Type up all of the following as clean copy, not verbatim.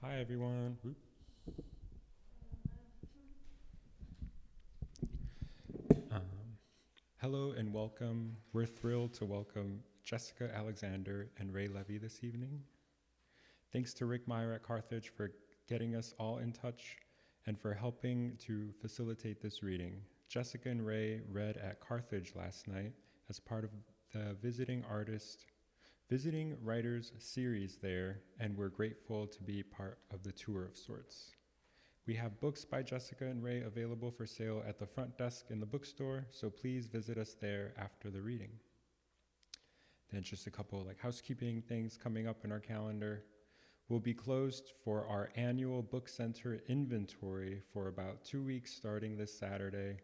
Hi, everyone. Um, Hello and welcome. We're thrilled to welcome Jessica Alexander and Ray Levy this evening. Thanks to Rick Meyer at Carthage for getting us all in touch and for helping to facilitate this reading. Jessica and Ray read at Carthage last night as part of the Visiting Writers series there, and we're grateful to be part of the tour of sorts. We have books by Jessica and Ray available for sale at the front desk in the bookstore, so please visit us there after the reading. Then just a couple housekeeping things coming up in our calendar. We'll be closed for our annual book center inventory for about 2 weeks starting this Saturday.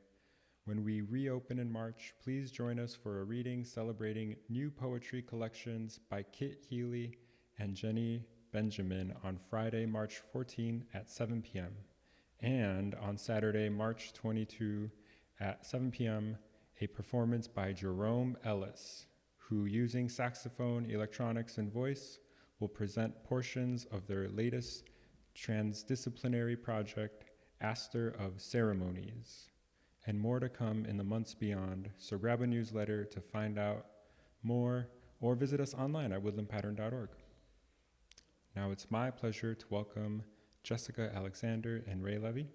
When we reopen in March, please join us for a reading celebrating new poetry collections by Kit Healy and Jenny Benjamin on Friday, March 14 at 7 p.m. And on Saturday, March 22 at 7 p.m., a performance by Jerome Ellis, who, using saxophone, electronics, and voice, will present portions of their latest transdisciplinary project, Aster of Ceremonies, and more to come in the months beyond, so grab a newsletter to find out more or visit us online at woodlandpattern.org. Now it's my pleasure to welcome Jessica Alexander and Ray Levy.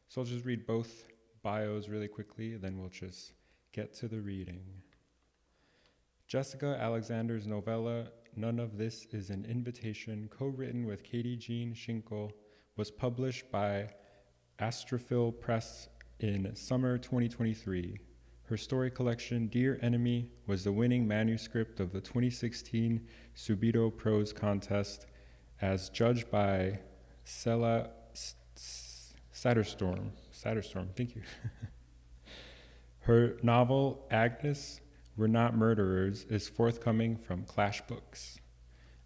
So I'll just read both bios really quickly, then we'll just get to the reading. Jessica Alexander's novella, None of This Is an Invitation, co-written with Katie Jean Shinkle, was published by Astrophil Press in summer 2023. Her story collection, Dear Enemy, was the winning manuscript of the 2016 Subito Prose Contest as judged by Selah Saterstrom, thank you. Her novel, Agnes, We're Not Murderers, is forthcoming from Clash Books.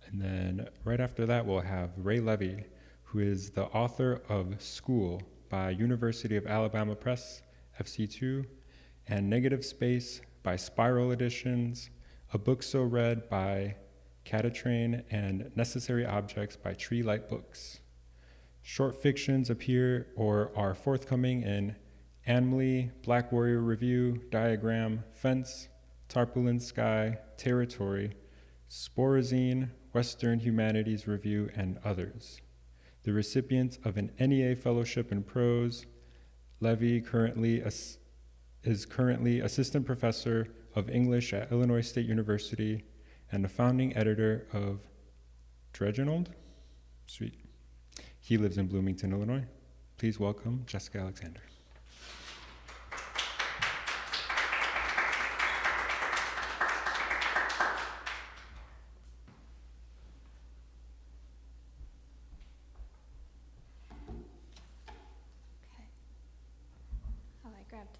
And then right after that, we'll have Ray Levy, who is the author of School by University of Alabama Press, FC2, and Negative Space by Spiral Editions, A Book So Read by Caketrain, and Necessary Objects by Tree Light Books. Short fictions appear or are forthcoming in ANMLY, Black Warrior Review, Diagram, Fence, Tarpaulin Sky, Territory, SPORAZINE, Western Humanities Review, and others. The recipient of an NEA Fellowship in Prose, Levy is currently Assistant Professor of English at Illinois State University and a founding editor of Dreginald. Sweet. He lives in Bloomington, Illinois. Please welcome Jessica Alexander.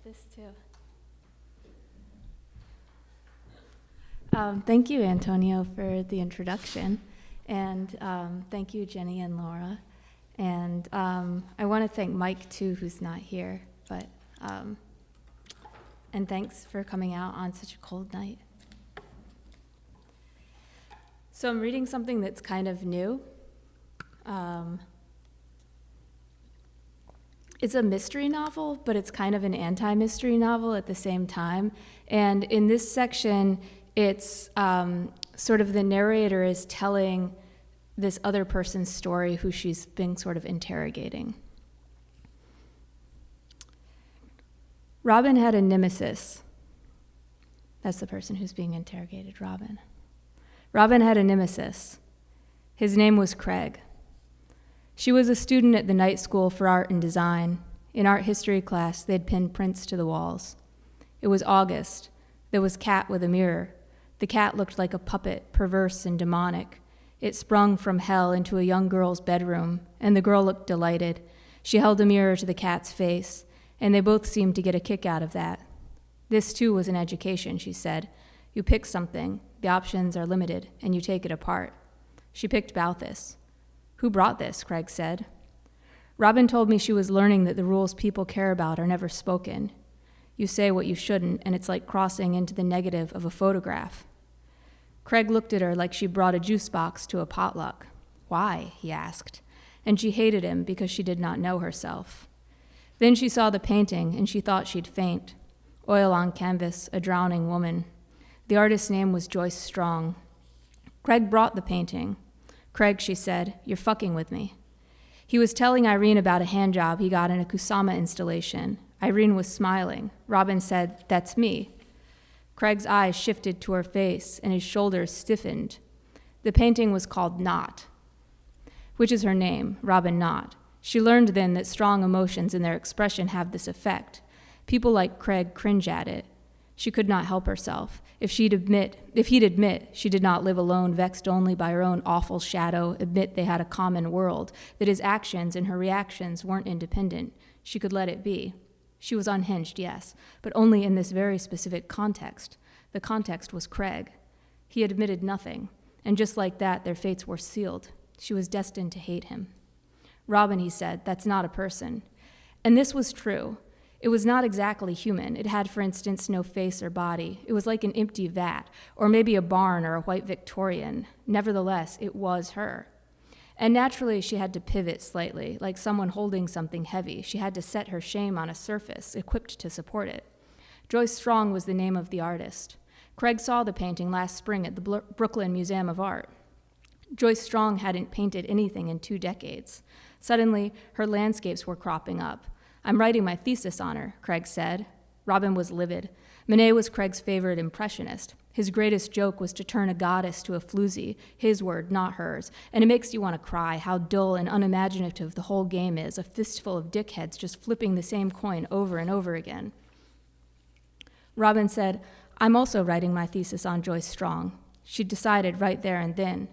This too. Thank you, Antonio, for the introduction, and thank you, Jenny and Laura, and I want to thank Mike too, who's not here, but and thanks for coming out on such a cold night. So I'm reading something that's kind of new. It's a mystery novel, but it's kind of an anti-mystery novel at the same time. And in this section, it's sort of the narrator is telling this other person's story who she's been sort of interrogating. Robin had a nemesis. That's the person who's being interrogated, Robin. Robin had a nemesis. His name was Craig. She was a student at the night school for art and design. In art history class, they'd pinned prints to the walls. It was August. There was Cat with a mirror. The cat looked like a puppet, perverse and demonic. It sprung from hell into a young girl's bedroom, and the girl looked delighted. She held a mirror to the cat's face, and they both seemed to get a kick out of that. This, too, was an education, she said. You pick something, the options are limited, and you take it apart. She picked Balthus. Who brought this? Craig said. Robin told me she was learning that the rules people care about are never spoken. You say what you shouldn't, and it's like crossing into the negative of a photograph. Craig looked at her like she brought a juice box to a potluck. Why? He asked. and she hated him because she did not know herself. Then she saw the painting, and she thought she'd faint. Oil on canvas, a drowning woman. The artist's name was Joyce Strong. Craig brought the painting. "Craig," she said, "you're fucking with me." He was telling Irene about a hand job he got in a Kusama installation. Irene was smiling. Robin said, "That's me." Craig's eyes shifted to her face, and his shoulders stiffened. The painting was called Knot, which is her name, Robin Knot. She learned then that strong emotions and their expression have this effect. People like Craig cringe at it. She could not help herself. If he'd admit she did not live alone, vexed only by her own awful shadow, admit they had a common world, that his actions and her reactions weren't independent, she could let it be. She was unhinged, yes, but only in this very specific context. The context was Craig. He admitted nothing, and just like that, their fates were sealed. She was destined to hate him. "Robin," he said, "that's not a person." And this was true. It was not exactly human. It had, for instance, no face or body. It was like an empty vat, or maybe a barn or a white Victorian. Nevertheless, it was her. And naturally, she had to pivot slightly, like someone holding something heavy. She had to set her shame on a surface, equipped to support it. Joyce Strong was the name of the artist. Craig saw the painting last spring at the Brooklyn Museum of Art. Joyce Strong hadn't painted anything in 2 decades. Suddenly, her landscapes were cropping up. "I'm writing my thesis on her," Craig said. Robin was livid. Manet was Craig's favorite impressionist. His greatest joke was to turn a goddess to a floozy, his word, not hers. And it makes you want to cry how dull and unimaginative the whole game is, a fistful of dickheads just flipping the same coin over and over again. Robin said, "I'm also writing my thesis on Joyce Strong." She decided right there and then.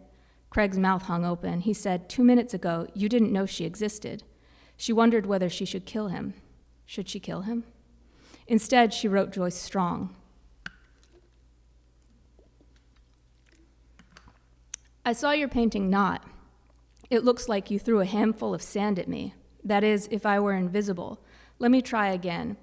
Craig's mouth hung open. He said, 2 minutes ago, you didn't know she existed." She wondered whether she should kill him. Should she kill him? Instead, she wrote Joyce Strong. "I saw your painting Knot. It looks like you threw a handful of sand at me. That is, if I were invisible. Let me try again.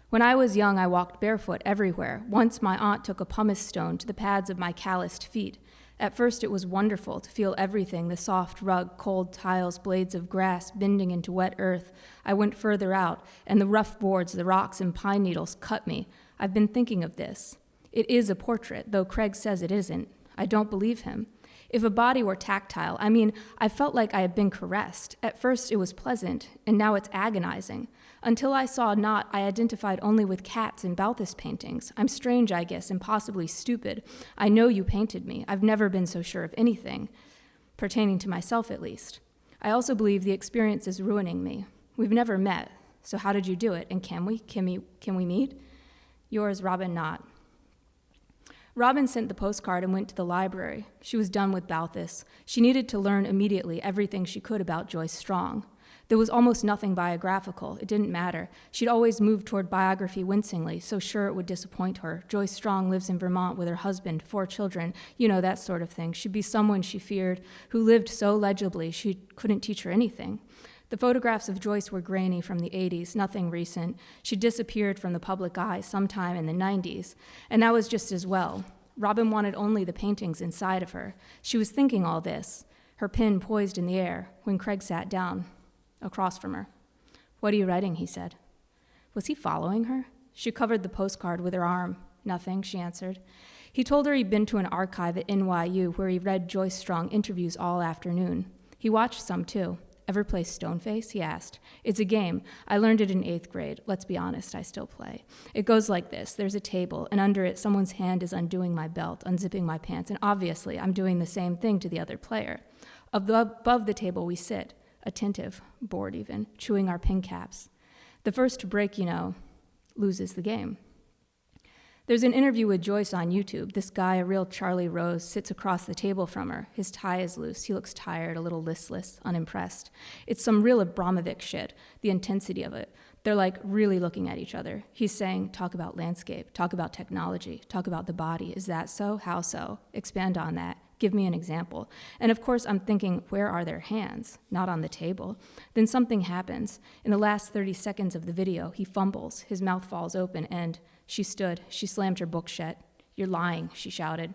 When I was young, I walked barefoot everywhere. Once my aunt took a pumice stone to the pads of my calloused feet. At first it was wonderful to feel everything, the soft rug, cold tiles, blades of grass bending into wet earth. I went further out, and the rough boards, the rocks and pine needles cut me. I've been thinking of this. It is a portrait, though Craig says it isn't. I don't believe him. If a body were tactile, I felt like I had been caressed. At first it was pleasant, and now it's agonizing. Until I saw Knot, I identified only with cats and Balthus paintings. I'm strange, I guess, and possibly stupid. I know you painted me. I've never been so sure of anything, pertaining to myself at least. I also believe the experience is ruining me. We've never met, so how did you do it? And can we meet? Yours, Robin Knot." Robin sent the postcard and went to the library. She was done with Balthus. She needed to learn immediately everything she could about Joyce Strong. There was almost nothing biographical. It didn't matter. She'd always moved toward biography wincingly, so sure it would disappoint her. Joyce Strong lives in Vermont with her husband, 4 children, that sort of thing. She'd be someone she feared, who lived so legibly she couldn't teach her anything. The photographs of Joyce were grainy from the 80s, nothing recent. She disappeared from the public eye sometime in the 90s, and that was just as well. Robin wanted only the paintings inside of her. She was thinking all this, her pen poised in the air, when Craig sat down across from her. "What are you writing?" he said. Was he following her? She covered the postcard with her arm. "Nothing," she answered. He told her he'd been to an archive at NYU where he read Joyce Strong interviews all afternoon. He watched some, too. "Ever play Stoneface?" he asked. "It's a game. I learned it in 8th grade. Let's be honest, I still play. It goes like this. There's a table, and under it, someone's hand is undoing my belt, unzipping my pants, and obviously, I'm doing the same thing to the other player. Above the table, we sit, attentive, bored even, chewing our pin caps. The first to break, loses the game." There's an interview with Joyce on YouTube. This guy, a real Charlie Rose, sits across the table from her. His tie is loose. He looks tired, a little listless, unimpressed. It's some real Abramovic shit, the intensity of it. They're like really looking at each other. He's saying, talk about landscape, talk about technology, talk about the body. Is that so? How so? Expand on that. Give me an example. And of course, I'm thinking, where are their hands? Not on the table. Then something happens. In the last 30 seconds of the video, he fumbles. His mouth falls open, and she stood. She slammed her book shut. "You're lying," she shouted.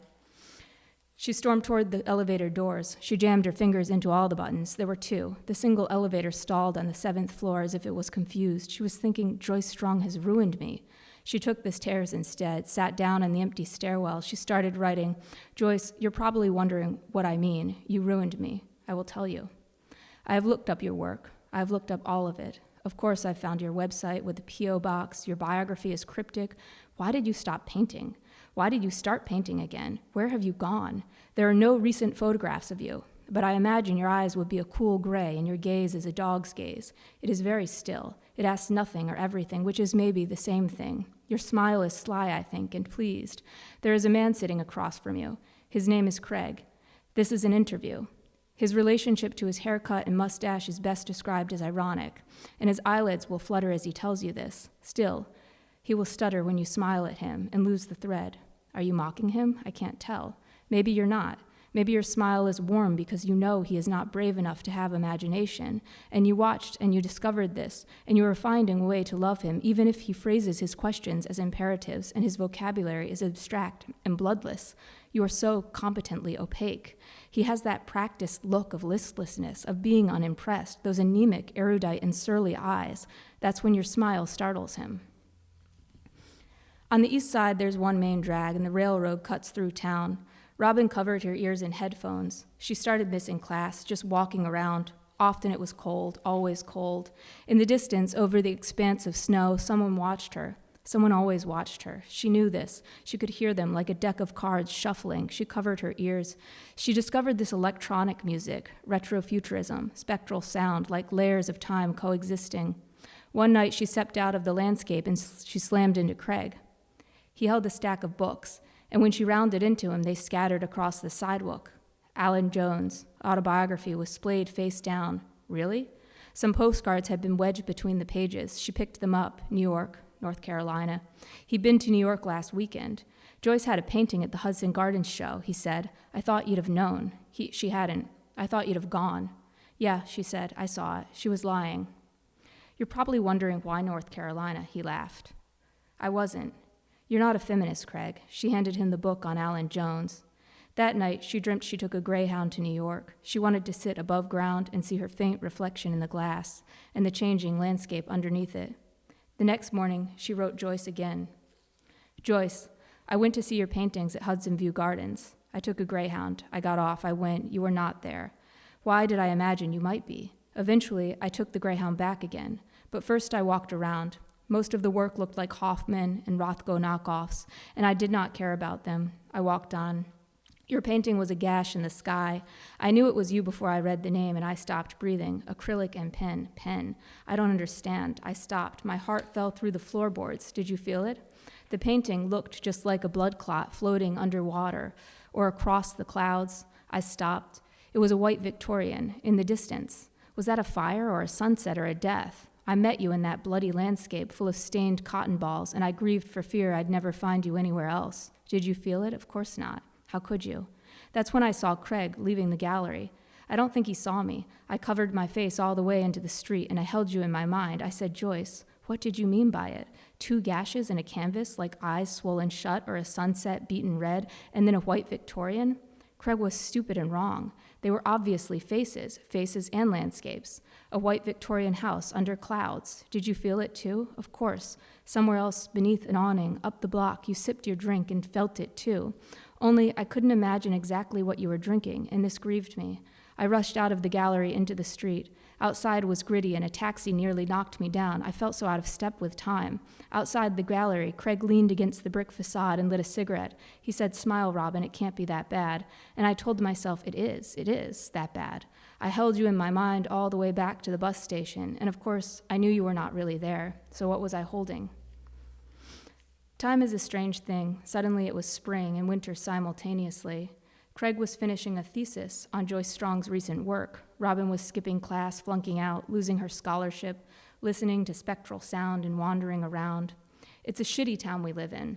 She stormed toward the elevator doors. She jammed her fingers into all the buttons. There were two. The single elevator stalled on the 7th floor as if it was confused. She was thinking, Joyce Strong has ruined me. She took the stairs instead, sat down in the empty stairwell. She started writing, Joyce, you're probably wondering what I mean. You ruined me. I will tell you. I have looked up your work. I have looked up all of it. Of course, I've found your website with the P.O. box. Your biography is cryptic. Why did you stop painting? Why did you start painting again? Where have you gone? There are no recent photographs of you, but I imagine your eyes would be a cool gray and your gaze is a dog's gaze. It is very still. It asks nothing or everything, which is maybe the same thing. Your smile is sly, I think, and pleased. There is a man sitting across from you. His name is Craig. This is an interview. His relationship to his haircut and mustache is best described as ironic, and his eyelids will flutter as he tells you this. Still, he will stutter when you smile at him and lose the thread. Are you mocking him? I can't tell. Maybe you're not. Maybe your smile is warm because you know he is not brave enough to have imagination, and you watched and you discovered this, and you are finding a way to love him even if he phrases his questions as imperatives and his vocabulary is abstract and bloodless. You are so competently opaque. He has that practiced look of listlessness, of being unimpressed, those anemic, erudite, and surly eyes. That's when your smile startles him. On the east side, there's one main drag, and the railroad cuts through town. Robin covered her ears in headphones. She started missing class, just walking around. Often it was cold, always cold. In the distance, over the expanse of snow, someone watched her. Someone always watched her. She knew this. She could hear them like a deck of cards shuffling. She covered her ears. She discovered this electronic music, retrofuturism, spectral sound, like layers of time coexisting. One night she stepped out of the landscape and she slammed into Craig. He held a stack of books, and when she rounded into him, they scattered across the sidewalk. Alan Jones' autobiography was splayed face down. Really? Some postcards had been wedged between the pages. She picked them up. New York, North Carolina. He'd been to New York last weekend. Joyce had a painting at the Hudson Gardens show, he said. I thought you'd have known. She hadn't. I thought you'd have gone. Yeah, she said. I saw it. She was lying. You're probably wondering why North Carolina, he laughed. I wasn't. You're not a feminist, Craig. She handed him the book on Alan Jones. That night, she dreamt she took a Greyhound to New York. She wanted to sit above ground and see her faint reflection in the glass and the changing landscape underneath it. The next morning, she wrote Joyce again. Joyce, I went to see your paintings at Hudson View Gardens. I took a Greyhound. I got off. I went. You were not there. Why did I imagine you might be? Eventually, I took the Greyhound back again. But first I walked around. Most of the work looked like Hoffman and Rothko knockoffs, and I did not care about them. I walked on. Your painting was a gash in the sky. I knew it was you before I read the name, and I stopped breathing. Acrylic and pen. I don't understand. I stopped. My heart fell through the floorboards. Did you feel it? The painting looked just like a blood clot floating underwater or across the clouds. I stopped. It was a white Victorian in the distance. Was that a fire or a sunset or a death? I met you in that bloody landscape full of stained cotton balls, and I grieved for fear I'd never find you anywhere else. Did you feel it? Of course not. How could you? That's when I saw Craig leaving the gallery. I don't think he saw me. I covered my face all the way into the street, and I held you in my mind. I said, Joyce, what did you mean by it? 2 gashes in a canvas, like eyes swollen shut or a sunset beaten red, and then a white Victorian? Craig was stupid and wrong. They were obviously faces and landscapes. A white Victorian house under clouds. Did you feel it too? Of course. Somewhere else, beneath an awning, up the block, you sipped your drink and felt it too. Only I couldn't imagine exactly what you were drinking, and this grieved me. I rushed out of the gallery into the street. Outside was gritty, and a taxi nearly knocked me down. I felt so out of step with time. Outside the gallery, Craig leaned against the brick facade and lit a cigarette. He said, Smile, Robin, it can't be that bad. And I told myself, it is that bad. I held you in my mind all the way back to the bus station, and of course, I knew you were not really there. So what was I holding? Time is a strange thing. Suddenly it was spring and winter simultaneously. Craig was finishing a thesis on Joyce Strong's recent work. Robin was skipping class, flunking out, losing her scholarship, listening to spectral sound and wandering around. It's a shitty town we live in.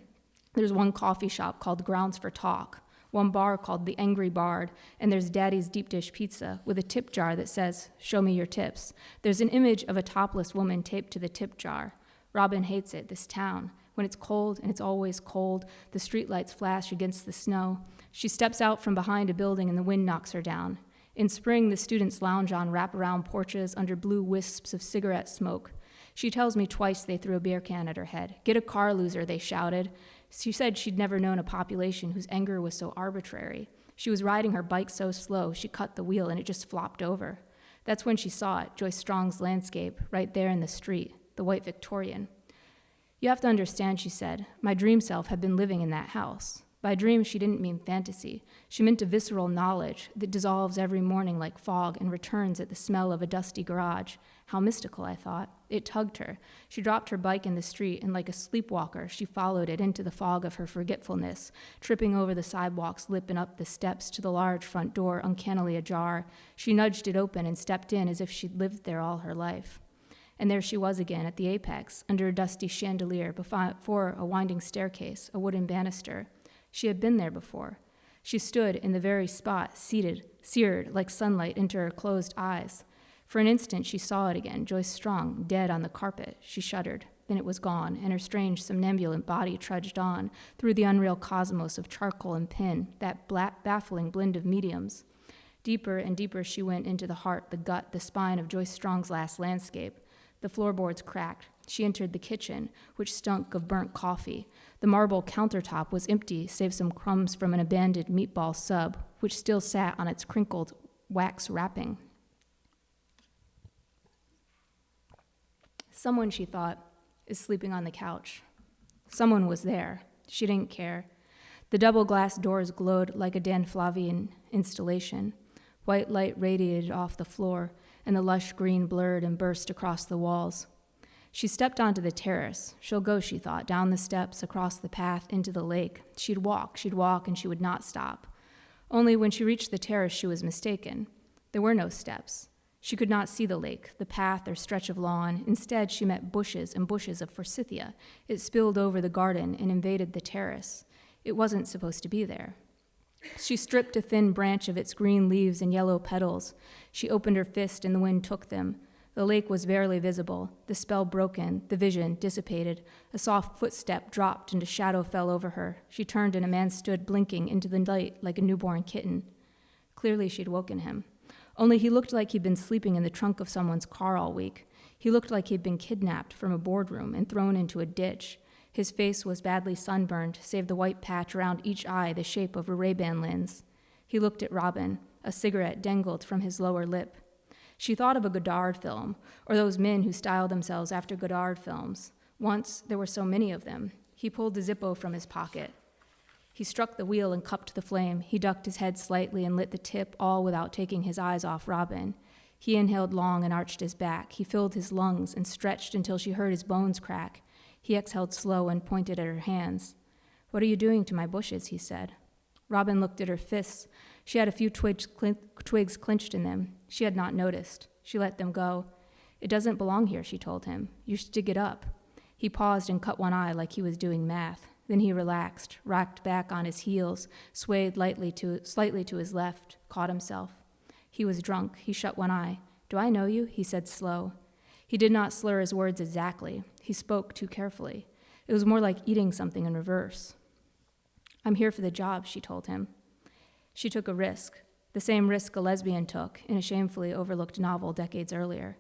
There's one coffee shop called Grounds for Talk, one bar called The Angry Bard, and there's Daddy's Deep Dish Pizza with a tip jar that says, Show me your tips. There's an image of a topless woman taped to the tip jar. Robin hates it, this town. When it's cold, and it's always cold, the streetlights flash against the snow. She steps out from behind a building and the wind knocks her down. In spring, the students lounge on wraparound porches under blue wisps of cigarette smoke. She tells me twice they threw a beer can at her head. "Get a car, loser," they shouted. She said she'd never known a population whose anger was so arbitrary. She was riding her bike so slow, she cut the wheel and it just flopped over. That's when she saw it, Joyce Strong's landscape, right there in the street, the white Victorian. "You have to understand," she said, "my dream self had been living in that house." By dream, she didn't mean fantasy. She meant a visceral knowledge that dissolves every morning like fog and returns at the smell of a dusty garage. How mystical, I thought. It tugged her. She dropped her bike in the street, and like a sleepwalker, she followed it into the fog of her forgetfulness, tripping over the sidewalks, lipping up the steps to the large front door, uncannily ajar. She nudged it open and stepped in as if she'd lived there all her life. And there she was again at the apex, under a dusty chandelier, before a winding staircase, a wooden banister. She had been there before. She stood in the very spot, seated, seared like sunlight into her closed eyes. For an instant, she saw it again, Joyce Strong, dead on the carpet. She shuddered. Then it was gone, and her strange, somnambulant body trudged on through the unreal cosmos of charcoal and pin, that baffling blend of mediums. Deeper and deeper she went into the heart, the gut, the spine of Joyce Strong's last landscape. The floorboards cracked. She entered the kitchen, which stunk of burnt coffee. The marble countertop was empty, save some crumbs from an abandoned meatball sub, which still sat on its crinkled wax wrapping. Someone, she thought, is sleeping on the couch. Someone was there. She didn't care. The double glass doors glowed like a Dan Flavian installation. White light radiated off the floor, and the lush green blurred and burst across the walls. She stepped onto the terrace. She'll go, she thought, down the steps, across the path, into the lake. She'd walk, and she would not stop. Only when she reached the terrace, she was mistaken. There were no steps. She could not see the lake, the path or stretch of lawn. Instead, she met bushes and bushes of forsythia. It spilled over the garden and invaded the terrace. It wasn't supposed to be there. She stripped a thin branch of its green leaves and yellow petals. She opened her fist and the wind took them. The lake was barely visible, the spell broken, the vision dissipated. A soft footstep dropped and a shadow fell over her. She turned and a man stood blinking into the light like a newborn kitten. Clearly she'd woken him. Only he looked like he'd been sleeping in the trunk of someone's car all week. He looked like he'd been kidnapped from a boardroom and thrown into a ditch. His face was badly sunburned, save the white patch around each eye the shape of a Ray-Ban lens. He looked at Robin. A cigarette dangled from his lower lip. She thought of a Godard film, or those men who styled themselves after Godard films. Once, there were so many of them. He pulled the Zippo from his pocket. He struck the wheel and cupped the flame. He ducked his head slightly and lit the tip, all without taking his eyes off Robin. He inhaled long and arched his back. He filled his lungs and stretched until she heard his bones crack. He exhaled slow and pointed at her hands. "What are you doing to my bushes?" he said. Robin looked at her fists. She had a few twigs clenched in them. She had not noticed. She let them go. "It doesn't belong here," she told him. "You should dig it up." He paused and cut one eye like he was doing math. Then he relaxed, rocked back on his heels, swayed slightly to his left, caught himself. He was drunk. He shut one eye. "Do I know you?" he said slow. He did not slur his words exactly. He spoke too carefully. It was more like eating something in reverse. "I'm here for the job," she told him. She took a risk, the same risk a lesbian took in a shamefully overlooked novel decades earlier.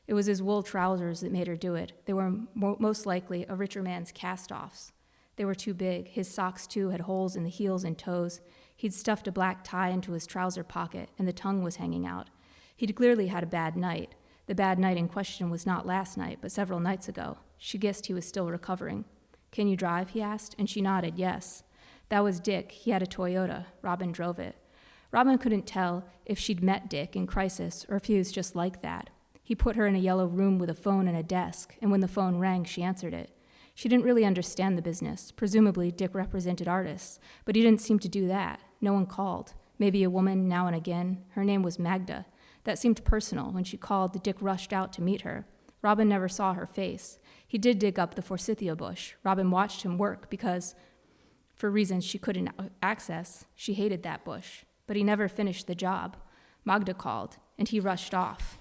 It was his wool trousers that made her do it. They were most likely a richer man's cast-offs. They were too big. His socks, too, had holes in the heels and toes. He'd stuffed a black tie into his trouser pocket, and the tongue was hanging out. He'd clearly had a bad night. The bad night in question was not last night, but several nights ago. She guessed he was still recovering. "Can you drive?" he asked, and she nodded yes. That was Dick. He had a Toyota. Robin drove it. Robin couldn't tell if she'd met Dick in crisis or if he was just like that. He put her in a yellow room with a phone and a desk, and when the phone rang, she answered it. She didn't really understand the business. Presumably, Dick represented artists, but he didn't seem to do that. No one called. Maybe a woman now and again. Her name was Magda. That seemed personal. When she called, Dick rushed out to meet her. Robin never saw her face. He did dig up the forsythia bush. Robin watched him work because, for reasons she couldn't access, she hated that bush. But he never finished the job. Magda called, and he rushed off.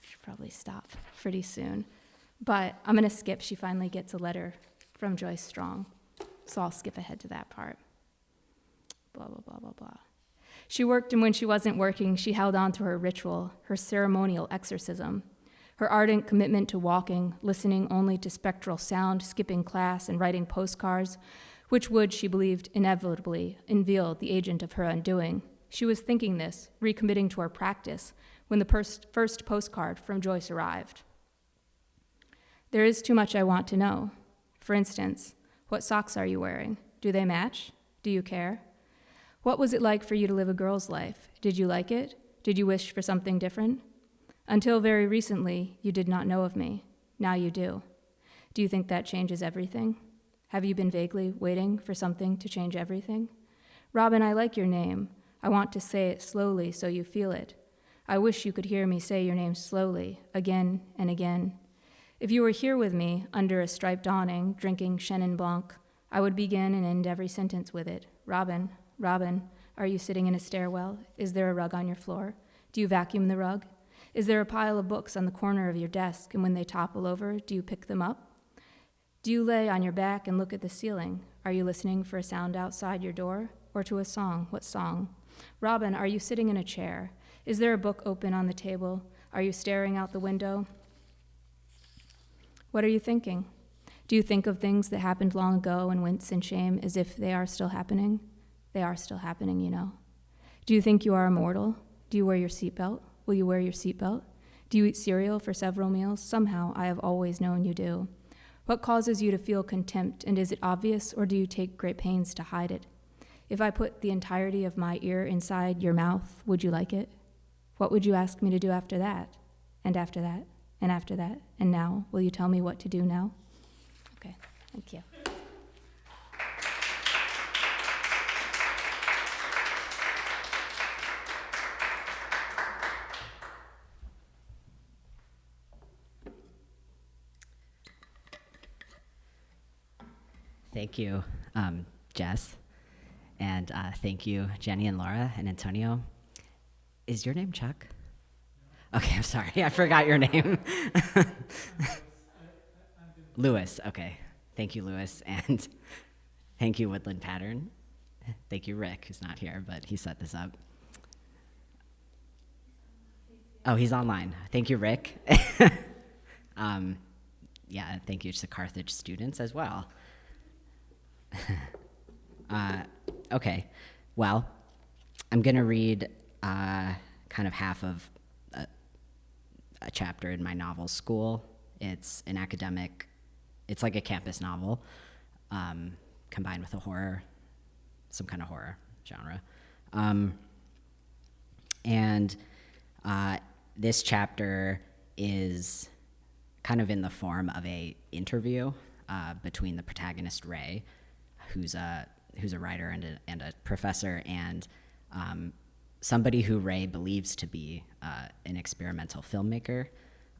Should probably stop pretty soon. But I'm going to skip. She finally gets a letter from Joyce Strong. So I'll skip ahead to that part. Blah, blah, blah, blah, blah. She worked, and when she wasn't working, she held on to her ritual, her ceremonial exorcism, her ardent commitment to walking, listening only to spectral sound, skipping class, and writing postcards, which would, she believed, inevitably unveil the agent of her undoing. She was thinking this, recommitting to her practice, when the first postcard from Joyce arrived. There is too much I want to know. For instance, what socks are you wearing? Do they match? Do you care? What was it like for you to live a girl's life? Did you like it? Did you wish for something different? Until very recently, you did not know of me. Now you do. Do you think that changes everything? Have you been vaguely waiting for something to change everything? Robin, I like your name. I want to say it slowly so you feel it. I wish you could hear me say your name slowly, again and again. If you were here with me, under a striped awning, drinking Chenin Blanc, I would begin and end every sentence with it. Robin, Robin, are you sitting in a stairwell? Is there a rug on your floor? Do you vacuum the rug? Is there a pile of books on the corner of your desk, and when they topple over, do you pick them up? Do you lay on your back and look at the ceiling? Are you listening for a sound outside your door? Or to a song? What song? Robin, are you sitting in a chair? Is there a book open on the table? Are you staring out the window? What are you thinking? Do you think of things that happened long ago and wince in shame as if they are still happening? They are still happening, you know. Do you think you are immortal? Do you wear your seatbelt? Will you wear your seatbelt? Do you eat cereal for several meals? Somehow, I have always known you do. What causes you to feel contempt, and is it obvious, or do you take great pains to hide it? If I put the entirety of my ear inside your mouth, would you like it? What would you ask me to do after that? And after that? And after that? And now? Will you tell me what to do now? Okay, thank you. Thank you, Jess. And thank you, Jenny and Laura and Antonio. Is your name Chuck? Okay, I'm sorry. I forgot your name. Lewis, okay. Thank you, Lewis. And thank you, Woodland Pattern. Thank you, Rick, who's not here, but he set this up. Oh, he's online. Thank you, Rick. Yeah, thank you to Carthage students as well. Okay, well, I'm going to read kind of half of a chapter in my novel, School. It's an academic, it's like a campus novel combined with a horror, some kind of horror genre. And this chapter is kind of in the form of a interview between the protagonist, Ray, who's a writer and a professor, and somebody who Ray believes to be an experimental filmmaker.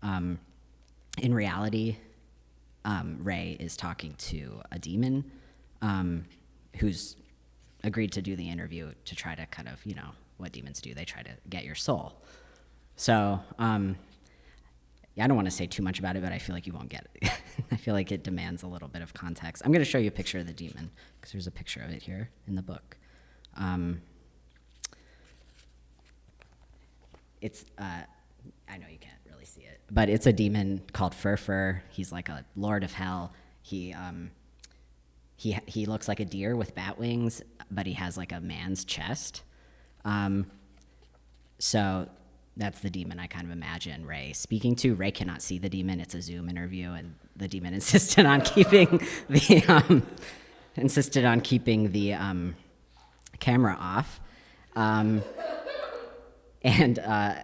In reality, Ray is talking to a demon who's agreed to do the interview to try to kind of, what demons do, they try to get your soul. So yeah, I don't want to say too much about it, but I feel like you won't get it. I feel like it demands a little bit of context. I'm going to show you a picture of the demon, because there's a picture of it here in the book. It's, I know you can't really see it, but it's a demon called Fur. He's like a lord of hell. He looks like a deer with bat wings, but he has like a man's chest. So that's the demon I kind of imagine Ray speaking to. Ray cannot see the demon. It's a Zoom interview, and the demon insisted on keeping the camera off, and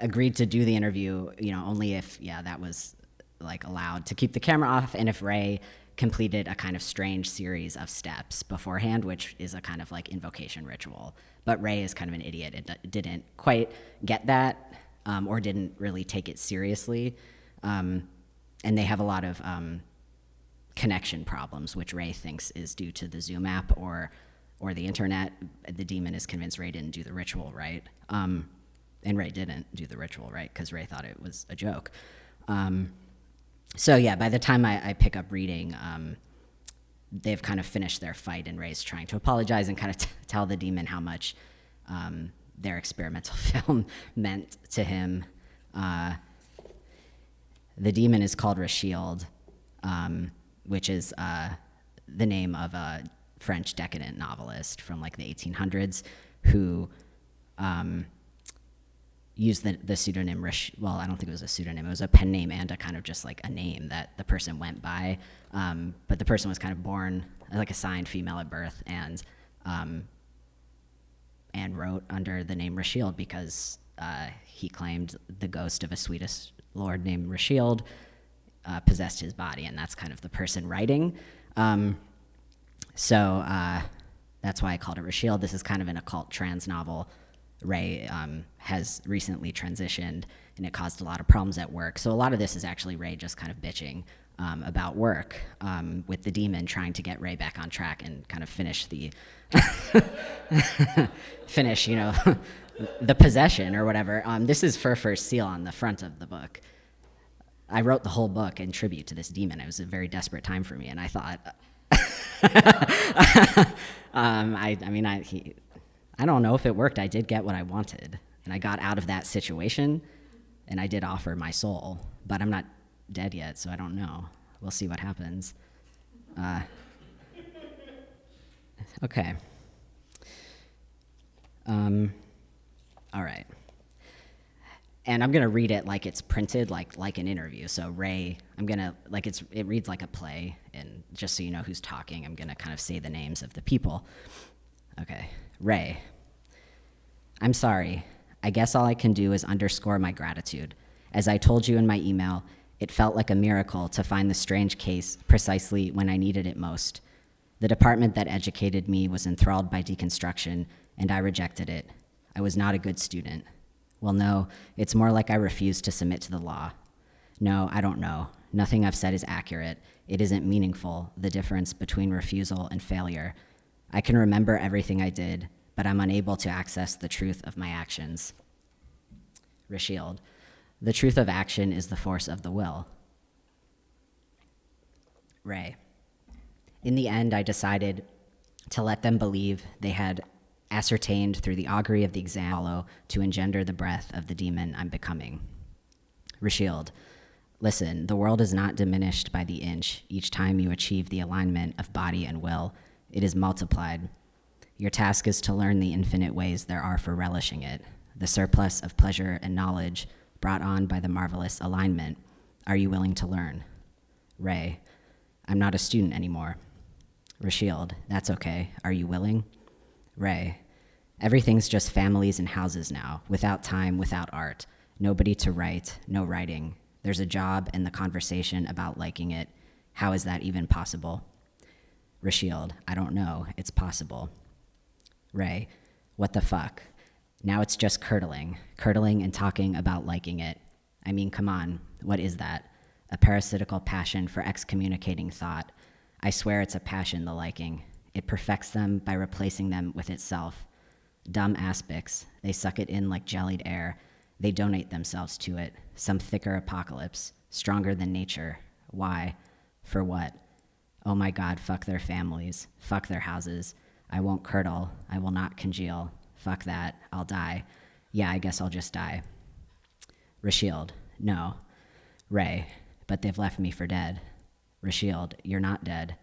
agreed to do the interview, only if that was like allowed to keep the camera off, and if Ray completed a kind of strange series of steps beforehand, which is a kind of like invocation ritual. But Ray is kind of an idiot. It didn't quite get that. Or didn't really take it seriously. And they have a lot of connection problems, which Ray thinks is due to the Zoom app or the internet. The demon is convinced Ray didn't do the ritual right. And Ray didn't do the ritual right because Ray thought it was a joke. So yeah, by the time I pick up reading, they've kind of finished their fight, and Ray's trying to apologize and kind of tell the demon how much their experimental film meant to him. The demon is called Reshield, which is the name of a French decadent novelist from like the 1800s who used the pseudonym well, I don't think it was a pseudonym, it was a pen name and a kind of just like a name that the person went by. But the person was kind of born, like assigned female at birth, and wrote under the name Reshield because he claimed the ghost of a Swedish lord named Reshield possessed his body, and that's kind of the person writing. So that's why I called it Reshield. This is kind of an occult trans novel. Ray has recently transitioned, and it caused a lot of problems at work. So a lot of this is actually Ray just kind of bitching about work with the demon, trying to get Ray back on track and kind of finish the finish, you know, the possession or whatever. This is First Seal on the front of the book. I wrote the whole book in tribute to this demon. It was a very desperate time for me, and I thought, I don't know if it worked. I did get what I wanted, and I got out of that situation, and I did offer my soul, but I'm not dead yet, so I don't know. We'll see what happens. Okay. All right. And I'm gonna read it like it's printed, like an interview. So Ray, it reads like a play, and just so you know who's talking, I'm gonna kind of say the names of the people. Okay, Ray. I'm sorry. I guess all I can do is underscore my gratitude. As I told you in my email, it felt like a miracle to find the strange case precisely when I needed it most. The department that educated me was enthralled by deconstruction, and I rejected it. I was not a good student. Well, no, it's more like I refused to submit to the law. No, I don't know. Nothing I've said is accurate. It isn't meaningful, the difference between refusal and failure. I can remember everything I did, but I'm unable to access the truth of my actions. Reshield. The truth of action is the force of the will. Ray. In the end, I decided to let them believe they had ascertained through the augury of the exam to engender the breath of the demon I'm becoming. Reshield. Listen, the world is not diminished by the inch each time you achieve the alignment of body and will. It is multiplied. Your task is to learn the infinite ways there are for relishing it, the surplus of pleasure and knowledge brought on by the marvelous alignment. Are you willing to learn? Ray. I'm not a student anymore. Reshield. That's okay. Are you willing? Ray. Everything's just families and houses now, without time, without art. Nobody to write, no writing. There's a job and the conversation about liking it. How is that even possible? Reshield. I don't know. It's possible. Ray. What the fuck? Now it's just curdling and talking about liking it. I mean, come on. What is that? A parasitical passion for excommunicating thought. I swear it's a passion, the liking. It perfects them by replacing them with itself. Dumb aspics, they suck it in like jellied air. They donate themselves to it, some thicker apocalypse, stronger than nature. Why? For what? Oh my God, fuck their families, fuck their houses. I won't curdle, I will not congeal. Fuck that, I'll die. Yeah, I guess I'll just die. Reshield, no. Ray, but they've left me for dead. Reshield, you're not dead.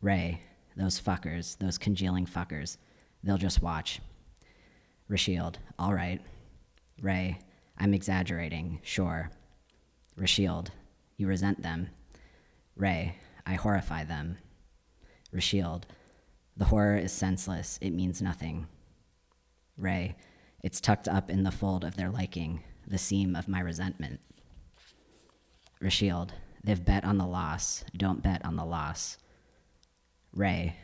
Ray, those fuckers, those congealing fuckers, they'll just watch. Reshield, all right. Ray, I'm exaggerating, sure. Reshield, you resent them. Ray, I horrify them. Reshield, the horror is senseless, it means nothing. Ray, it's tucked up in the fold of their liking, the seam of my resentment. Reshield, they've bet on the loss, don't bet on the loss. Ray,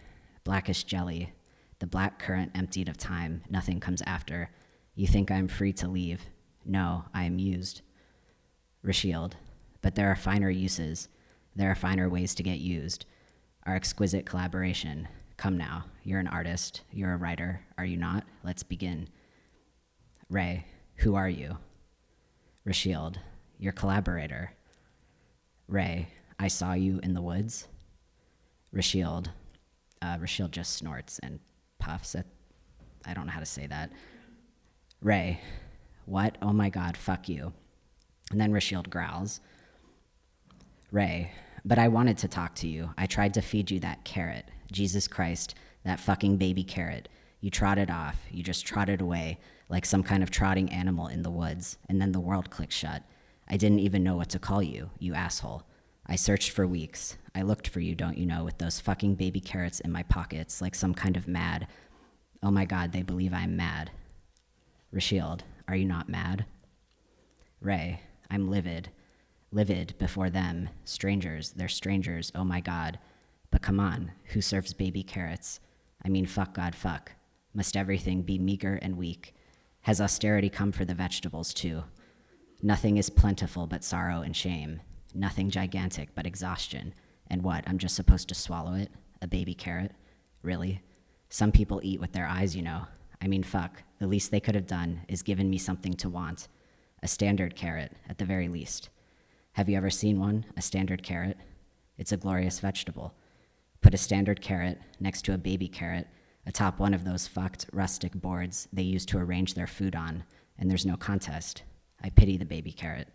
blackish jelly, the black current emptied of time, nothing comes after. You think I am free to leave. No, I am used. Reshield, but there are finer uses. There are finer ways to get used. Our exquisite collaboration. Come now, you're an artist, you're a writer, are you not? Let's begin. Ray, who are you? Reshield, your collaborator. Ray, I saw you in the woods. Rashield. Rashield just snorts and puffs at, I don't know how to say that. Ray, what? Oh my God, fuck you. And then Rashield growls. Ray, but I wanted to talk to you. I tried to feed you that carrot. Jesus Christ, that fucking baby carrot. You trotted off. You just trotted away like some kind of trotting animal in the woods, and then the world clicked shut. I didn't even know what to call you, you asshole. I searched for weeks. I looked for you, don't you know, with those fucking baby carrots in my pockets like some kind of mad. Oh my God, they believe I'm mad. Rashield, are you not mad? Ray, I'm livid. Livid before them. Strangers, they're strangers, oh my God. But come on, who serves baby carrots? I mean, fuck God, fuck. Must everything be meager and weak? Has austerity come for the vegetables too? Nothing is plentiful but sorrow and shame. Nothing gigantic but exhaustion. And what, I'm just supposed to swallow it? A baby carrot? Really? Some people eat with their eyes, you know. I mean, fuck, the least they could have done is given me something to want. A standard carrot, at the very least. Have you ever seen one, a standard carrot? It's a glorious vegetable. Put a standard carrot next to a baby carrot atop one of those fucked rustic boards they use to arrange their food on, and there's no contest. I pity the baby carrot.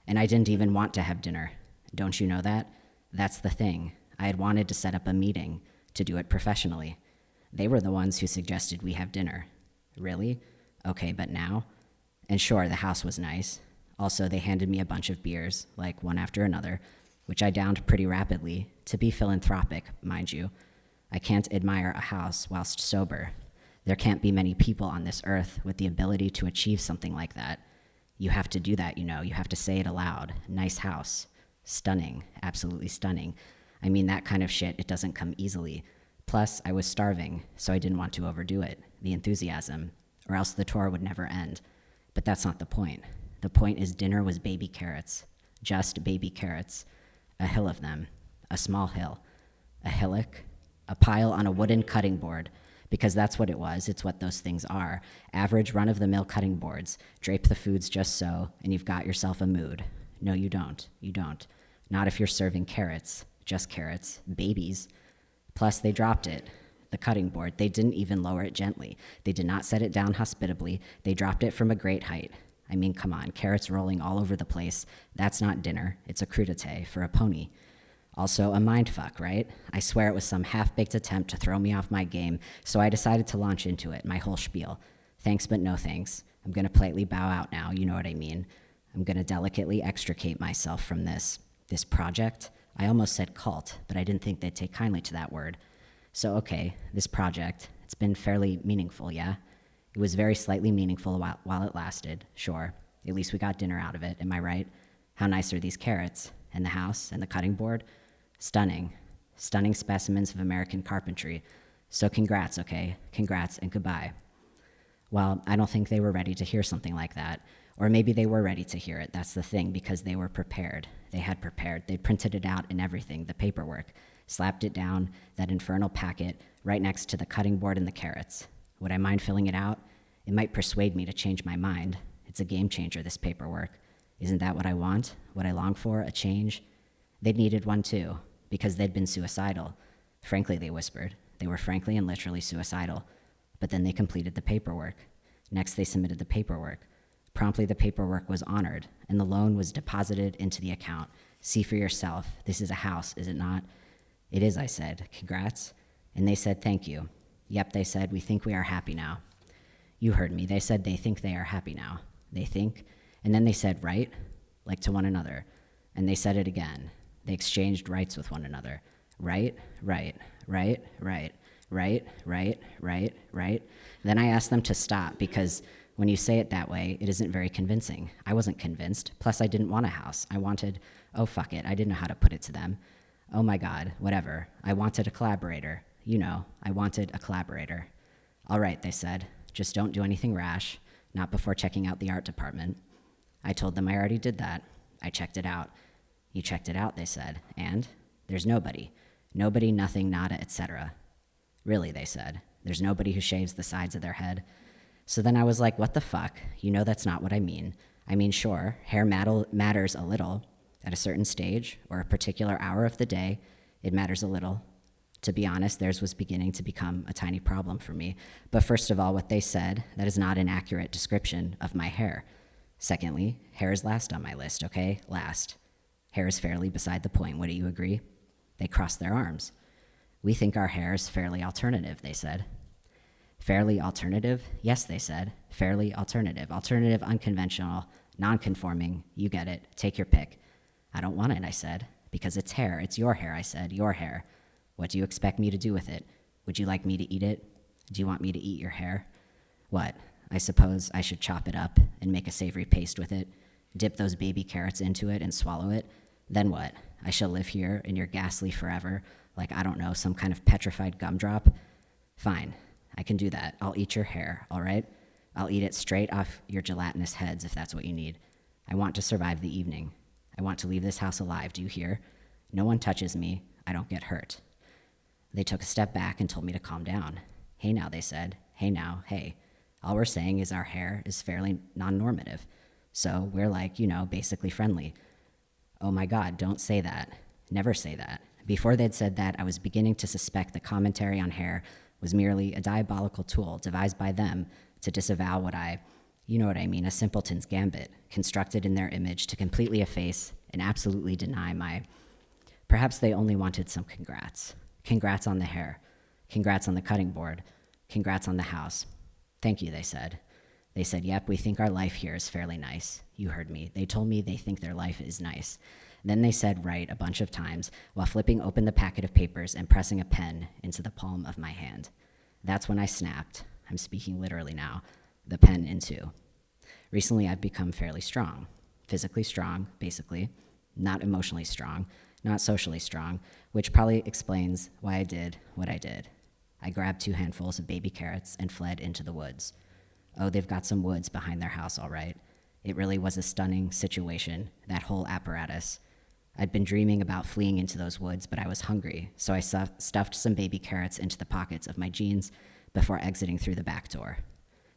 And I didn't even want to have dinner. Don't you know that? That's the thing. I had wanted to set up a meeting to do it professionally. They were the ones who suggested we have dinner. Really? Okay, but now? And sure, the house was nice. Also, they handed me a bunch of beers, like one after another, which I downed pretty rapidly, to be philanthropic, mind you. I can't admire a house whilst sober. There can't be many people on this earth with the ability to achieve something like that. You have to do that, you know. You have to say it aloud. Nice house. Stunning. Absolutely stunning. I mean, that kind of shit, it doesn't come easily. Plus, I was starving, so I didn't want to overdo it. The enthusiasm. Or else the tour would never end. But that's not the point. The point is dinner was baby carrots. Just baby carrots. A hill of them. A small hill. A hillock. A pile on a wooden cutting board. Because that's what it was. It's what those things are. Average run-of-the-mill cutting boards. Drape the foods just so, and you've got yourself a mood. No, you don't. You don't. Not if you're serving carrots. Just carrots. Babies. Plus, they dropped it. The cutting board. They didn't even lower it gently. They did not set it down hospitably. They dropped it from a great height. I mean, come on. Carrots rolling all over the place. That's not dinner. It's a crudité for a pony. Also, a mindfuck, right? I swear it was some half-baked attempt to throw me off my game, so I decided to launch into it, my whole spiel. Thanks, but no thanks. I'm going to politely bow out now, you know what I mean. I'm going to delicately extricate myself from this project. I almost said cult, but I didn't think they'd take kindly to that word. So, okay, this project, it's been fairly meaningful, yeah? It was very slightly meaningful while it lasted, sure. At least we got dinner out of it, am I right? How nice are these carrots? And the house? And the cutting board? Stunning. Stunning specimens of American carpentry. So congrats, okay? Congrats and goodbye. Well, I don't think they were ready to hear something like that. Or maybe they were ready to hear it. That's the thing, because they were prepared. They had prepared. They printed it out and everything, the paperwork. Slapped it down, that infernal packet, right next to the cutting board and the carrots. Would I mind filling it out? It might persuade me to change my mind. It's a game changer, this paperwork. Isn't that what I want? What I long for? A change? They needed one too, because they'd been suicidal. Frankly, they whispered. They were frankly and literally suicidal. But then they completed the paperwork. Next, they submitted the paperwork. Promptly, the paperwork was honored, and the loan was deposited into the account. See for yourself. This is a house, is it not? It is, I said. Congrats. And they said, thank you. Yep, they said, we think we are happy now. You heard me. They said they think they are happy now. They think. And then they said, right? Like to one another. And they said it again. They exchanged rights with one another. Right, right, right, right, right, right, right, right. Then I asked them to stop because when you say it that way, it isn't very convincing. I wasn't convinced. Plus, I didn't want a house. I wanted, oh, fuck it. I didn't know how to put it to them. Oh my God, whatever. I wanted a collaborator. You know, I wanted a collaborator. All right, they said. Just don't do anything rash. Not before checking out the art department. I told them I already did that. I checked it out. You checked it out, they said. And? There's nobody. Nobody, nothing, nada, etc. Really, they said. There's nobody who shaves the sides of their head. So then I was like, what the fuck? You know that's not what I mean. I mean, sure, hair matters a little. At a certain stage, or a particular hour of the day, it matters a little. To be honest, theirs was beginning to become a tiny problem for me. But first of all, what they said, that is not an accurate description of my hair. Secondly, hair is last on my list, okay? Last. Hair is fairly beside the point, wouldn't you agree? They crossed their arms. We think our hair is fairly alternative, they said. Fairly alternative? Yes, they said. Fairly alternative. Alternative, unconventional, non-conforming. You get it. Take your pick. I don't want it, I said. Because it's hair. It's your hair, I said. Your hair. What do you expect me to do with it? Would you like me to eat it? Do you want me to eat your hair? What? I suppose I should chop it up and make a savory paste with it, dip those baby carrots into it and swallow it. Then what? I shall live here in your ghastly forever, like, I don't know, some kind of petrified gumdrop? Fine, I can do that. I'll eat your hair, all right? I'll eat it straight off your gelatinous heads if that's what you need. I want to survive the evening. I want to leave this house alive, do you hear? No one touches me. I don't get hurt. They took a step back and told me to calm down. Hey now, they said. Hey now, hey. All we're saying is our hair is fairly non-normative. So we're like, basically friendly. Oh my God, don't say that. Never say that. Before they'd said that, I was beginning to suspect the commentary on hair was merely a diabolical tool devised by them to disavow a simpleton's gambit, constructed in their image to completely efface and absolutely deny my... Perhaps they only wanted some congrats. Congrats on the hair. Congrats on the cutting board. Congrats on the house. Thank you, they said. They said, yep, we think our life here is fairly nice. You heard me. They told me they think their life is nice. Then they said right a bunch of times while flipping open the packet of papers and pressing a pen into the palm of my hand. That's when I snapped, I'm speaking literally now, the pen in two. Recently, I've become fairly strong. Physically strong, basically. Not emotionally strong. Not socially strong, which probably explains why I did what I did. I grabbed 2 handfuls of baby carrots and fled into the woods. Oh, they've got some woods behind their house, all right. It really was a stunning situation, that whole apparatus. I'd been dreaming about fleeing into those woods, but I was hungry, so I stuffed some baby carrots into the pockets of my jeans before exiting through the back door.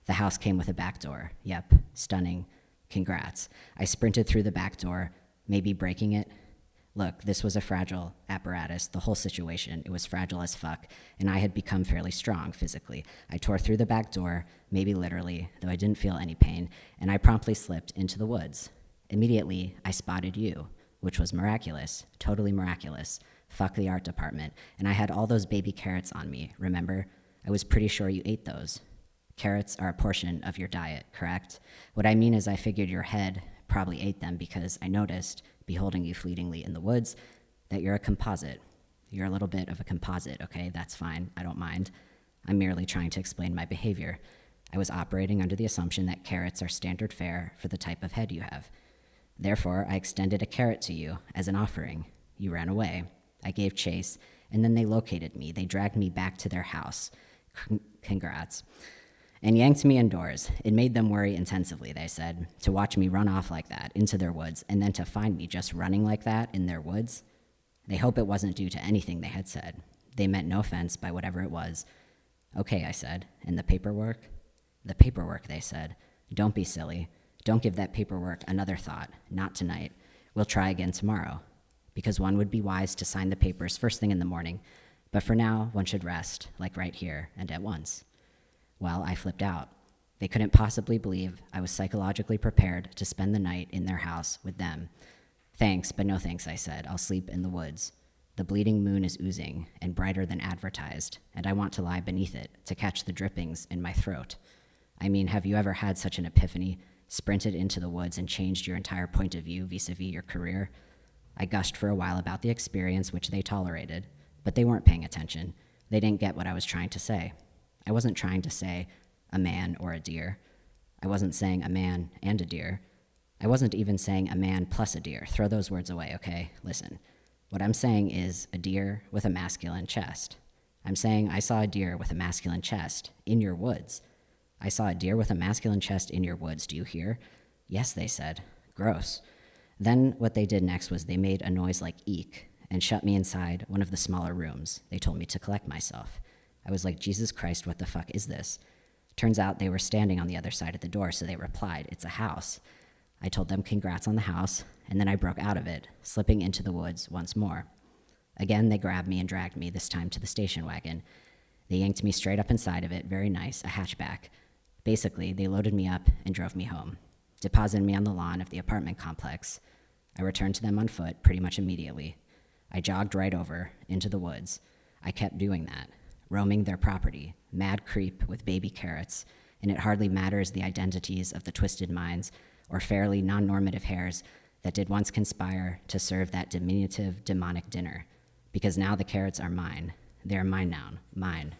The house came with a back door. Yep, stunning. Congrats. I sprinted through the back door, maybe breaking it. Look, this was a fragile apparatus, the whole situation. It was fragile as fuck, and I had become fairly strong physically. I tore through the back door, maybe literally, though I didn't feel any pain, and I promptly slipped into the woods. Immediately, I spotted you, which was miraculous, totally miraculous. Fuck the art department. And I had all those baby carrots on me, remember? I was pretty sure you ate those. Carrots are a portion of your diet, correct? What I mean is I figured your head probably ate them because I noticed, beholding you fleetingly in the woods, that you're a composite. You're a little bit of a composite, okay? That's fine. I don't mind. I'm merely trying to explain my behavior. I was operating under the assumption that carrots are standard fare for the type of head you have. Therefore, I extended a carrot to you as an offering. You ran away. I gave chase, and then they located me. They dragged me back to their house. Congrats. And yanked me indoors. It made them worry intensively, they said, to watch me run off like that into their woods, and then to find me just running like that in their woods. They hope it wasn't due to anything they had said. They meant no offense by whatever it was. Okay, I said. And the paperwork? The paperwork, they said. Don't be silly. Don't give that paperwork another thought. Not tonight. We'll try again tomorrow. Because one would be wise to sign the papers first thing in the morning. But for now, one should rest, like right here and at once. Well, I flipped out. They couldn't possibly believe I was psychologically prepared to spend the night in their house with them. Thanks, but no thanks, I said. I'll sleep in the woods. The bleeding moon is oozing and brighter than advertised, and I want to lie beneath it to catch the drippings in my throat. I mean, have you ever had such an epiphany, sprinted into the woods and changed your entire point of view vis-a-vis your career? I gushed for a while about the experience which they tolerated, but they weren't paying attention. They didn't get what I was trying to say. I wasn't trying to say a man or a deer. I wasn't saying a man and a deer. I wasn't even saying a man plus a deer. Throw those words away, okay? Listen. What I'm saying is a deer with a masculine chest. I'm saying I saw a deer with a masculine chest in your woods. I saw a deer with a masculine chest in your woods. Do you hear? Yes, they said. Gross. Then what they did next was they made a noise like eek and shut me inside one of the smaller rooms. They told me to collect myself. I was like, Jesus Christ, what the fuck is this? Turns out they were standing on the other side of the door, so they replied, it's a house. I told them congrats on the house, and then I broke out of it, slipping into the woods once more. Again, they grabbed me and dragged me, this time to the station wagon. They yanked me straight up inside of it, very nice, a hatchback. Basically, they loaded me up and drove me home, deposited me on the lawn of the apartment complex. I returned to them on foot pretty much immediately. I jogged right over into the woods. I kept doing that, roaming their property, mad creep with baby carrots, and it hardly matters the identities of the twisted minds or fairly non-normative hairs that did once conspire to serve that diminutive, demonic dinner, because now the carrots are mine. They are mine now, mine.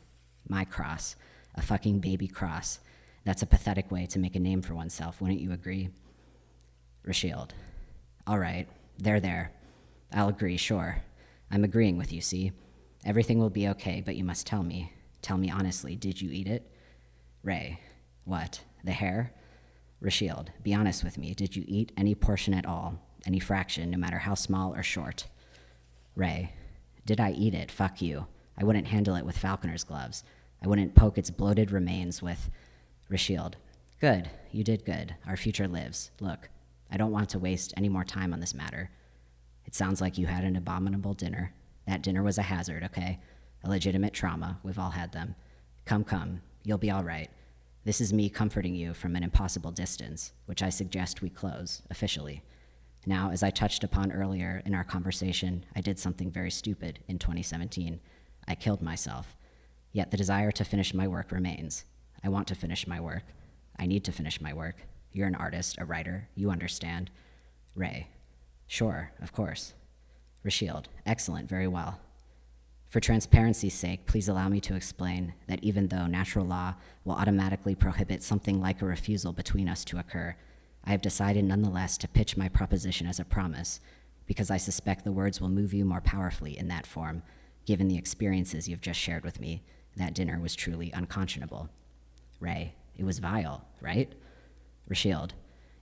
My cross, a fucking baby cross. That's a pathetic way to make a name for oneself, wouldn't you agree? Rashield. All right, they're there. I'll agree, sure. I'm agreeing with you, see? Everything will be okay, but you must tell me. Tell me honestly, did you eat it? Ray. What? The hair? Rashield, be honest with me. Did you eat any portion at all? Any fraction, no matter how small or short? Ray. Did I eat it? Fuck you. I wouldn't handle it with falconer's gloves. I wouldn't poke its bloated remains with... Rashield. Good. You did good. Our future lives. Look, I don't want to waste any more time on this matter. It sounds like you had an abominable dinner. That dinner was a hazard, okay? A legitimate trauma. We've all had them. Come. You'll be all right. This is me comforting you from an impossible distance, which I suggest we close, officially. Now, as I touched upon earlier in our conversation, I did something very stupid in 2017. I killed myself. Yet the desire to finish my work remains. I want to finish my work. I need to finish my work. You're an artist, a writer. You understand. Ray. Sure, of course. Rashield. Excellent, very well. For transparency's sake, please allow me to explain that even though natural law will automatically prohibit something like a refusal between us to occur, I have decided nonetheless to pitch my proposition as a promise, because I suspect the words will move you more powerfully in that form, given the experiences you've just shared with me. That dinner was truly unconscionable. Ray, it was vile, right? Rashield,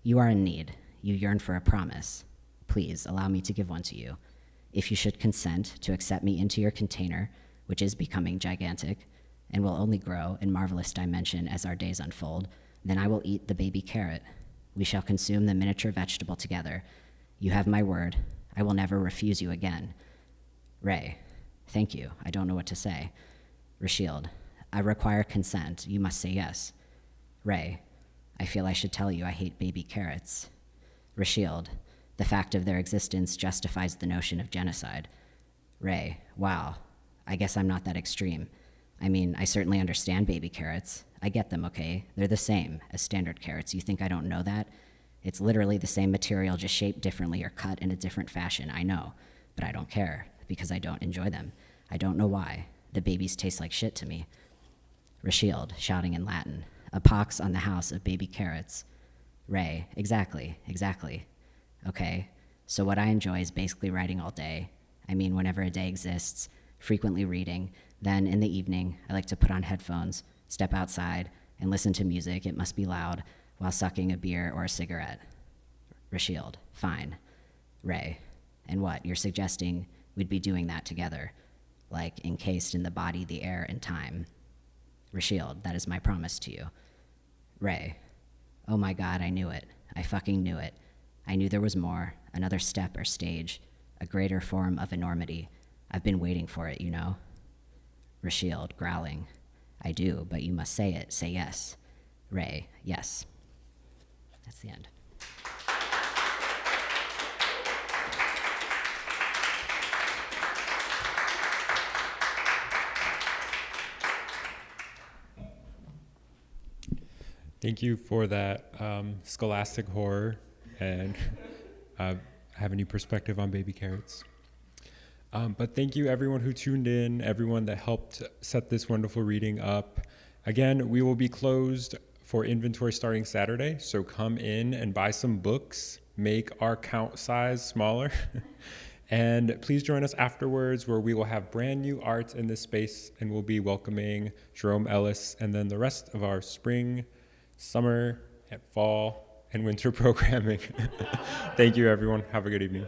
you are in need. You yearn for a promise. Please allow me to give one to you. If you should consent to accept me into your container, which is becoming gigantic, and will only grow in marvelous dimension as our days unfold, then I will eat the baby carrot. We shall consume the miniature vegetable together. You have my word. I will never refuse you again. Ray, thank you. I don't know what to say. Rashield, I require consent. You must say yes. Ray, I feel I should tell you I hate baby carrots. Rashield, the fact of their existence justifies the notion of genocide. Ray, wow, I guess I'm not that extreme. I mean, I certainly understand baby carrots. I get them, okay? They're the same as standard carrots. You think I don't know that? It's literally the same material, just shaped differently or cut in a different fashion, I know. But I don't care, because I don't enjoy them. I don't know why. The babies taste like shit to me. Rashield, shouting in Latin, a pox on the house of baby carrots. Ray, exactly. Okay, so what I enjoy is basically writing all day. I mean, whenever a day exists, frequently reading. Then in the evening, I like to put on headphones, step outside, and listen to music, it must be loud, while sucking a beer or a cigarette. Rashield, fine. Ray, and what, you're suggesting we'd be doing that together, like encased in the body, the air, and time. Rashield, that is my promise to you. Ray, oh my God, I knew it. I fucking knew it. I knew there was more, another step or stage, a greater form of enormity. I've been waiting for it, you know. Rashield, growling. I do, but you must say it. Say yes. Ray, yes. That's the end. Thank you for that scholastic horror, and I have a new perspective on baby carrots. But thank you everyone who tuned in, everyone that helped set this wonderful reading up. Again, we will be closed for inventory starting Saturday, so come in and buy some books, make our count size smaller. And please join us afterwards, where we will have brand new art in this space, and we'll be welcoming Jerome Ellis and then the rest of our spring, summer, and fall, and winter programming. Thank you, everyone. Have a good evening.